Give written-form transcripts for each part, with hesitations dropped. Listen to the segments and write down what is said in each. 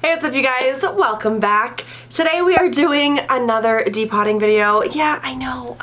Hey, what's up you guys? Welcome back. Today we are doing another depotting video. Yeah, I know,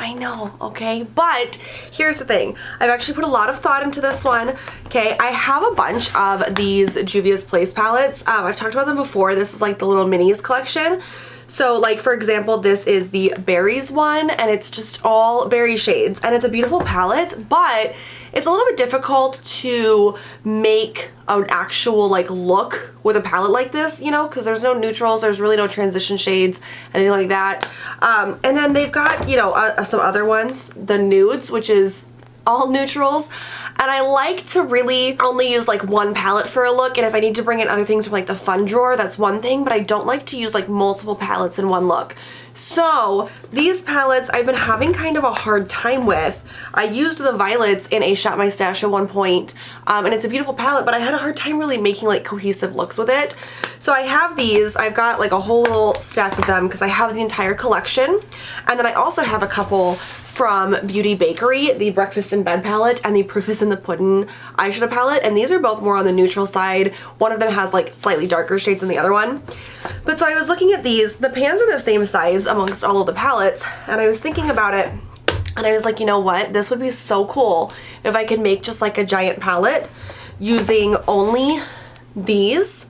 okay? But here's the thing. I've actually put a lot of thought into this one, okay? I have a bunch of these Juvia's Place palettes. I've talked about them before. This is like the little minis collection. So like for example, this is the berries one and it's just all berry shades and it's a beautiful palette, but it's a little bit difficult to make an actual like look with a palette like this, you know, because there's no neutrals, there's really no transition shades, anything like that. And then they've got, you know, some other ones, the nudes, which is all neutrals. And I like to really only use like one palette for a look, and if I need to bring in other things from like the fun drawer, that's one thing, but I don't like to use like multiple palettes in one look. So these palettes I've been having kind of a hard time with. I used the violets in A Shop My Stash at one point, and it's a beautiful palette, but I had a hard time really making like cohesive looks with it. So I have these, I've got like a whole little stack of them because I have the entire collection, and then I also have a couple from Beauty Bakery, the Breakfast in Bed palette and the Proof is in the Pudding eyeshadow palette, and these are both more on the neutral side. One of them has like slightly darker shades than the other one. But so I was looking at these, the pans are the same size amongst all of the palettes, and I was thinking about it, and I was like, you know what, this would be so cool if I could make just like a giant palette using only these,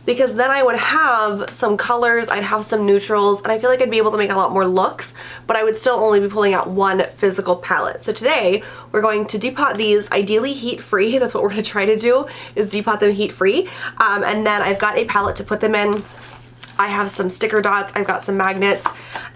because then I would have some colors, I'd have some neutrals, and I feel like I'd be able to make a lot more looks, but I would still only be pulling out one physical palette. So today we're going to depot these, ideally heat-free. That's what we're going to try to do, is depot them heat-free. And then I've got a palette to put them in. I have some sticker dots, I've got some magnets,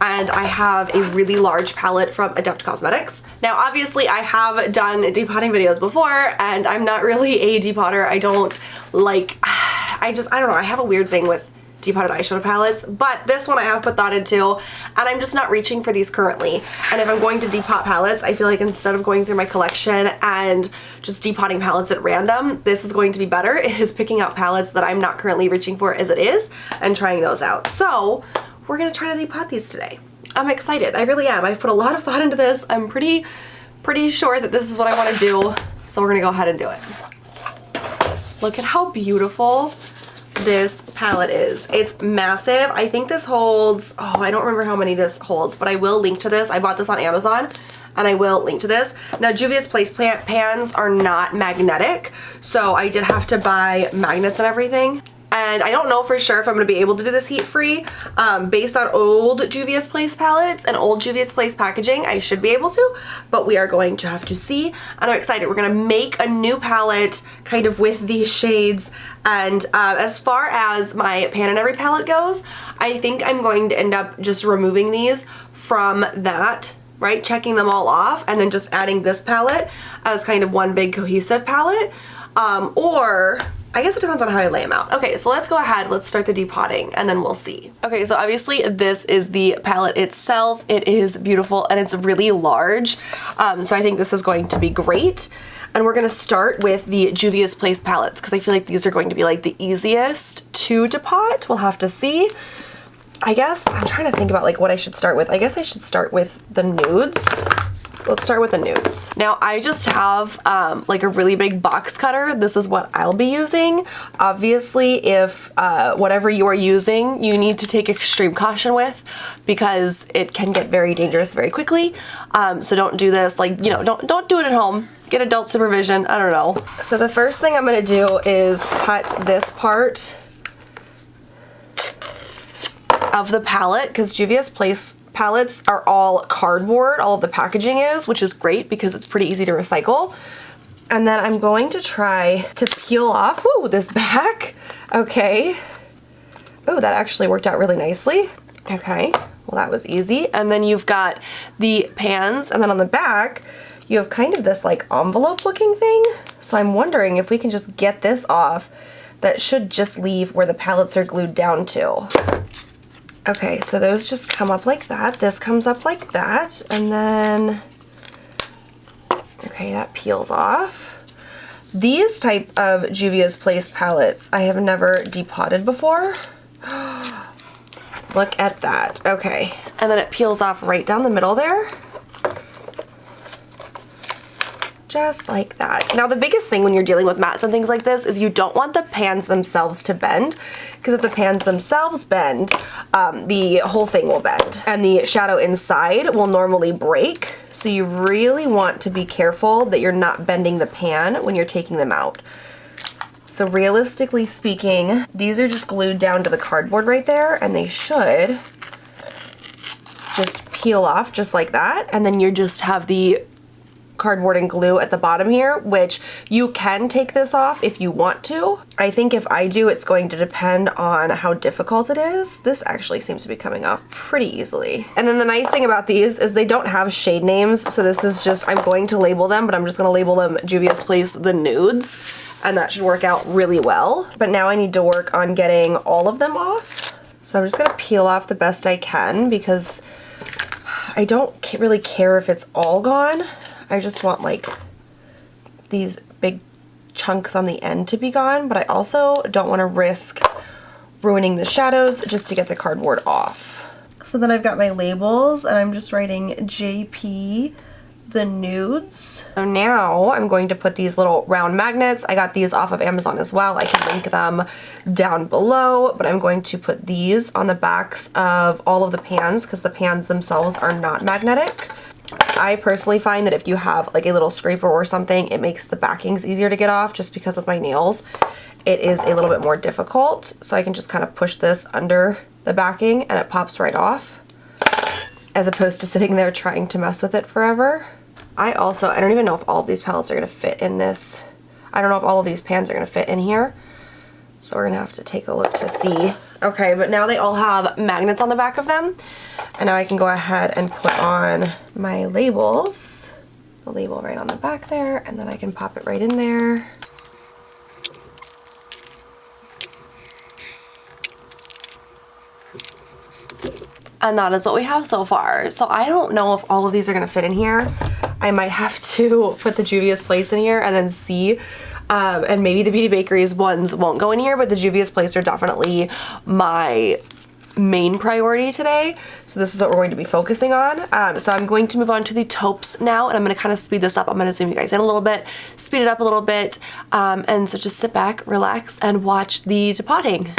and I have a really large palette from Adept Cosmetics. Now obviously I have done depotting videos before, and I'm not really a depotter. I don't like, I don't know, I have a weird thing with depotted eyeshadow palettes, but this one I have put thought into, and I'm just not reaching for these currently. And if I'm going to depot palettes, I feel like instead of going through my collection and just depotting palettes at random, this is going to be better, is picking out palettes that I'm not currently reaching for as it is and trying those out. So we're gonna try to depot these today. I'm excited, I really am. I've put a lot of thought into this. I'm pretty sure that this is what I want to do, so we're gonna go ahead and do it. Look at how beautiful this palette is. It's massive. I think this holds, oh, I don't remember how many this holds, but I will link to this. I bought this on Amazon and I will link to this. Now Juvia's Place pans are not magnetic, so I did have to buy magnets and everything. And I don't know for sure if I'm going to be able to do this heat-free. Based on old Juvia's Place palettes and old Juvia's Place packaging, I should be able to, but we are going to have to see. And I'm excited. We're going to make a new palette kind of with these shades. And as far as my Pan and Every palette goes, I think I'm going to end up just removing these from that, right? Checking them all off and then just adding this palette as kind of one big cohesive palette. Or I guess it depends on how I lay them out. Okay, so let's go ahead, let's start the depotting and then we'll see. Okay, so obviously this is the palette itself. It is beautiful and it's really large. So I think this is going to be great. And we're gonna start with the Juvia's Place palettes because I feel like these are going to be like the easiest to depot. We'll have to see. I guess, I'm trying to think about like what I should start with. I guess I should start with the nudes. Let's start with the nudes. Now I just have like a really big box cutter. This is what I'll be using. Obviously if whatever you are using you need to take extreme caution with because it can get very dangerous very quickly. So don't do this, like, you know, don't do it at home. Get adult supervision, I don't know. So the first thing I'm gonna do is cut this part of the palette because Juvia's Place palettes are all cardboard, all of the packaging is, which is great because it's pretty easy to recycle. And then I'm going to try to peel off, ooh, this back. Okay. Oh, that actually worked out really nicely. Okay, well that was easy. And then you've got the pans, and then on the back, you have kind of this like envelope looking thing. So I'm wondering if we can just get this off. That should just leave where the palettes are glued down to. Okay, so those just come up like that. This comes up like that, and then, okay, that peels off. These type of Juvia's Place palettes I have never depotted before. Look at that. Okay, and then it peels off right down the middle there. just like that. Now the biggest thing when you're dealing with mattes and things like this is you don't want the pans themselves to bend, because if the pans themselves bend, the whole thing will bend and the shadow inside will normally break. So you really want to be careful that you're not bending the pan when you're taking them out. So realistically speaking, these are just glued down to the cardboard right there, and they should just peel off just like that, and then you just have the cardboard and glue at the bottom here, which you can take this off if you want to. I think if I do, it's going to depend on how difficult it is. This actually seems to be coming off pretty easily. And then the nice thing about these is they don't have shade names, so this is just, I'm going to label them, but I'm just gonna label them Juvia's Place the Nudes, and that should work out really well. But now I need to work on getting all of them off. So I'm just gonna peel off the best I can, because I don't really care if it's all gone. I just want like these big chunks on the end to be gone, but I also don't want to risk ruining the shadows just to get the cardboard off. So then I've got my labels, and I'm just writing JP the Nudes. So now I'm going to put these little round magnets. I got these off of Amazon as well. I can link them down below, but I'm going to put these on the backs of all of the pans because the pans themselves are not magnetic. I personally find that if you have like a little scraper or something, it makes the backings easier to get off, just because with my nails it is a little bit more difficult. So I can just kind of push this under the backing and it pops right off, as opposed to sitting there trying to mess with it forever. I don't even know if all of these palettes are going to fit in this. I don't know if all of these pans are going to fit in here. So we're going to have to take a look to see. Okay, but now they all have magnets on the back of them. And now I can go ahead and put on my labels. The label right on the back there, and then I can pop it right in there. And that is what we have so far. So I don't know if all of these are gonna fit in here. I might have to put the Juvia's Place in here and then see. And maybe the Beauty Bakeries ones won't go in here, but the Juvia's Place are definitely my main priority today. So this is what we're going to be focusing on. So I'm going to move on to the taupes now, and I'm going to kind of speed this up. I'm going to zoom you guys in a little bit, speed it up a little bit. And so just sit back, relax, and watch the depotting.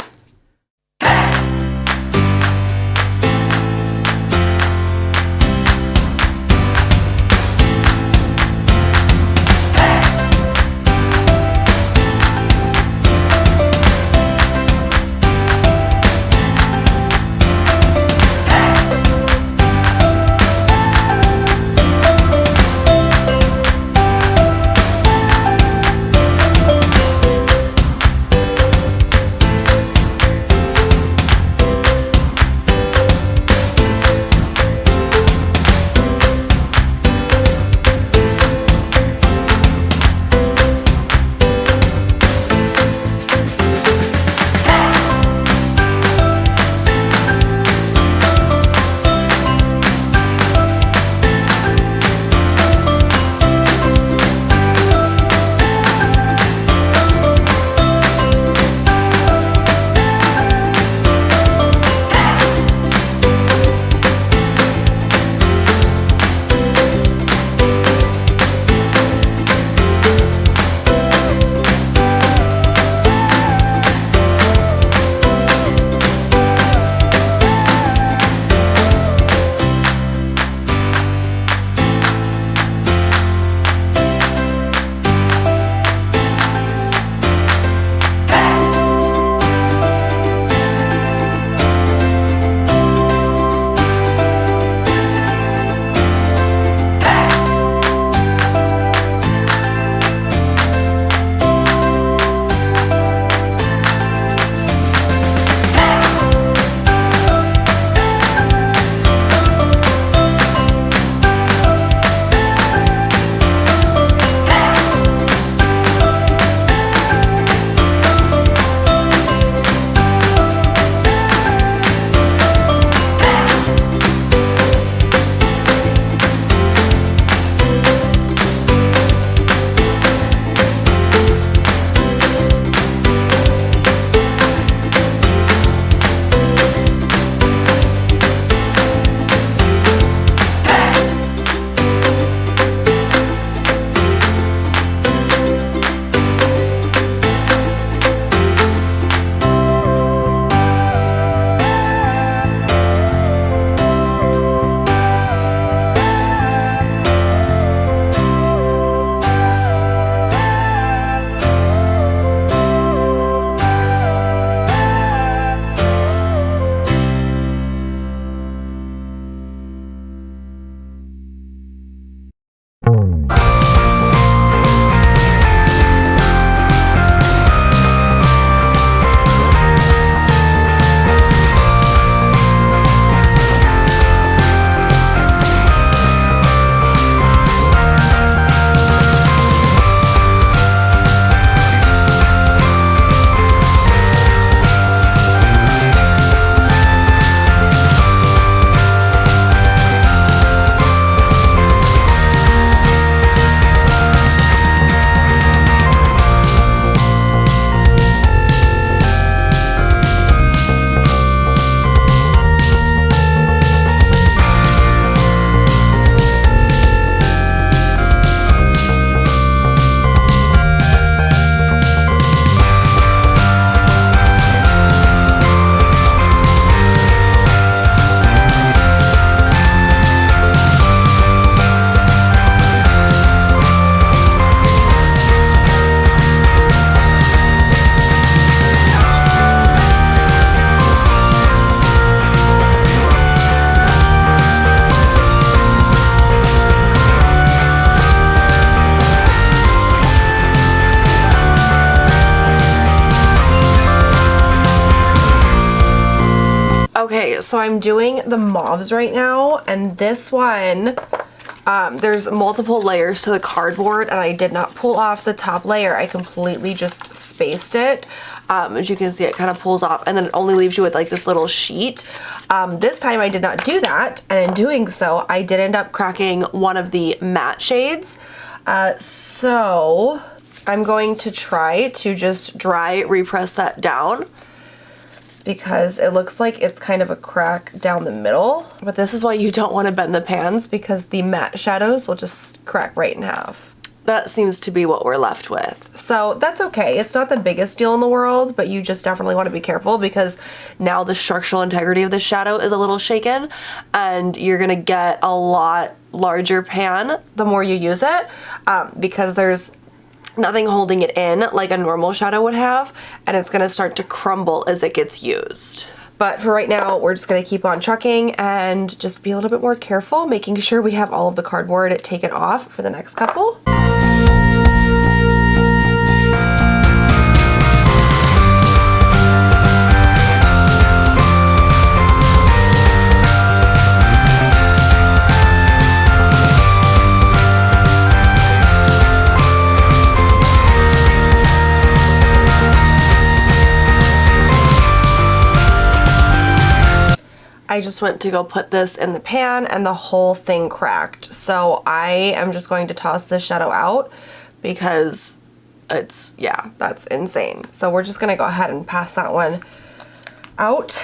so I'm doing the mauves right now, and this one, there's multiple layers to the cardboard, and I did not pull off the top layer. I completely just spaced it. As you can see, it kind of pulls off, and then it only leaves you with like this little sheet. This time I did not do that, and in doing so, I did end up cracking one of the matte shades. So I'm going to try to just dry repress that down, because it looks like it's kind of a crack down the middle. But this is why you don't want to bend the pans, because the matte shadows will just crack right in half. That seems to be what we're left with. So that's okay. It's not the biggest deal in the world, but you just definitely want to be careful, because now the structural integrity of the shadow is a little shaken, and you're gonna get a lot larger pan the more you use it, because there's nothing holding it in like a normal shadow would have, and it's gonna start to crumble as it gets used. But for right now, we're just gonna keep on chucking and just be a little bit more careful, making sure we have all of the cardboard taken off for the next couple. I just went to go put this in the pan and the whole thing cracked. So I am just going to toss this shadow out, because it's, yeah, that's insane. So we're just gonna go ahead and pass that one out.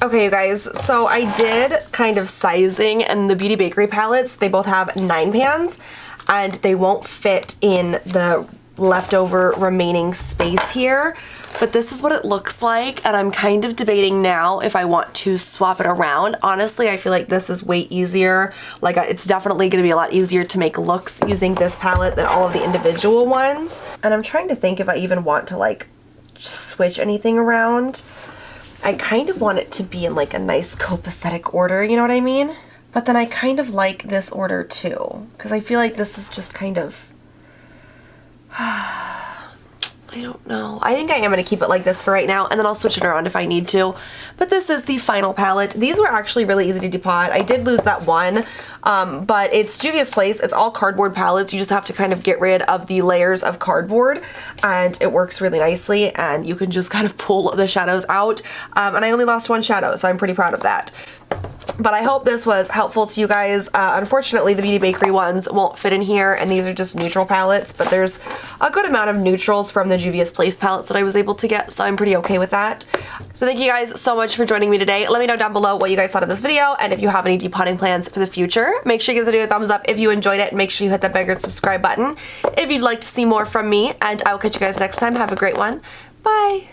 Okay, you guys, so I did kind of sizing, and the Beauty Bakery palettes, they both have 9 pans, and they won't fit in the leftover remaining space here. But this is what it looks like, and I'm kind of debating now if I want to swap it around. Honestly, I feel like this is way easier. Like, it's definitely going to be a lot easier to make looks using this palette than all of the individual ones. And I'm trying to think if I even want to, like, switch anything around. I kind of want it to be in, like, a nice copacetic order, you know what I mean? But then I kind of like this order, too, because I feel like this is just kind of... I don't know. I think I am going to keep it like this for right now, and then I'll switch it around if I need to. But this is the final palette. These were actually really easy to depot. I did lose that one, but it's Juvia's Place. It's all cardboard palettes. You just have to kind of get rid of the layers of cardboard, and it works really nicely, and you can just kind of pull the shadows out. And I only lost 1 shadow, so I'm pretty proud of that. But I hope this was helpful to you guys. Unfortunately, the Beauty Bakery ones won't fit in here, and these are just neutral palettes, but there's a good amount of neutrals from the Juvia's Place palettes that I was able to get, so I'm pretty okay with that. So thank you guys so much for joining me today. Let me know down below what you guys thought of this video, and if you have any depotting plans for the future. Make sure you give this video a thumbs up if you enjoyed it, and make sure you hit that bigger subscribe button if you'd like to see more from me, and I will catch you guys next time. Have a great one. Bye!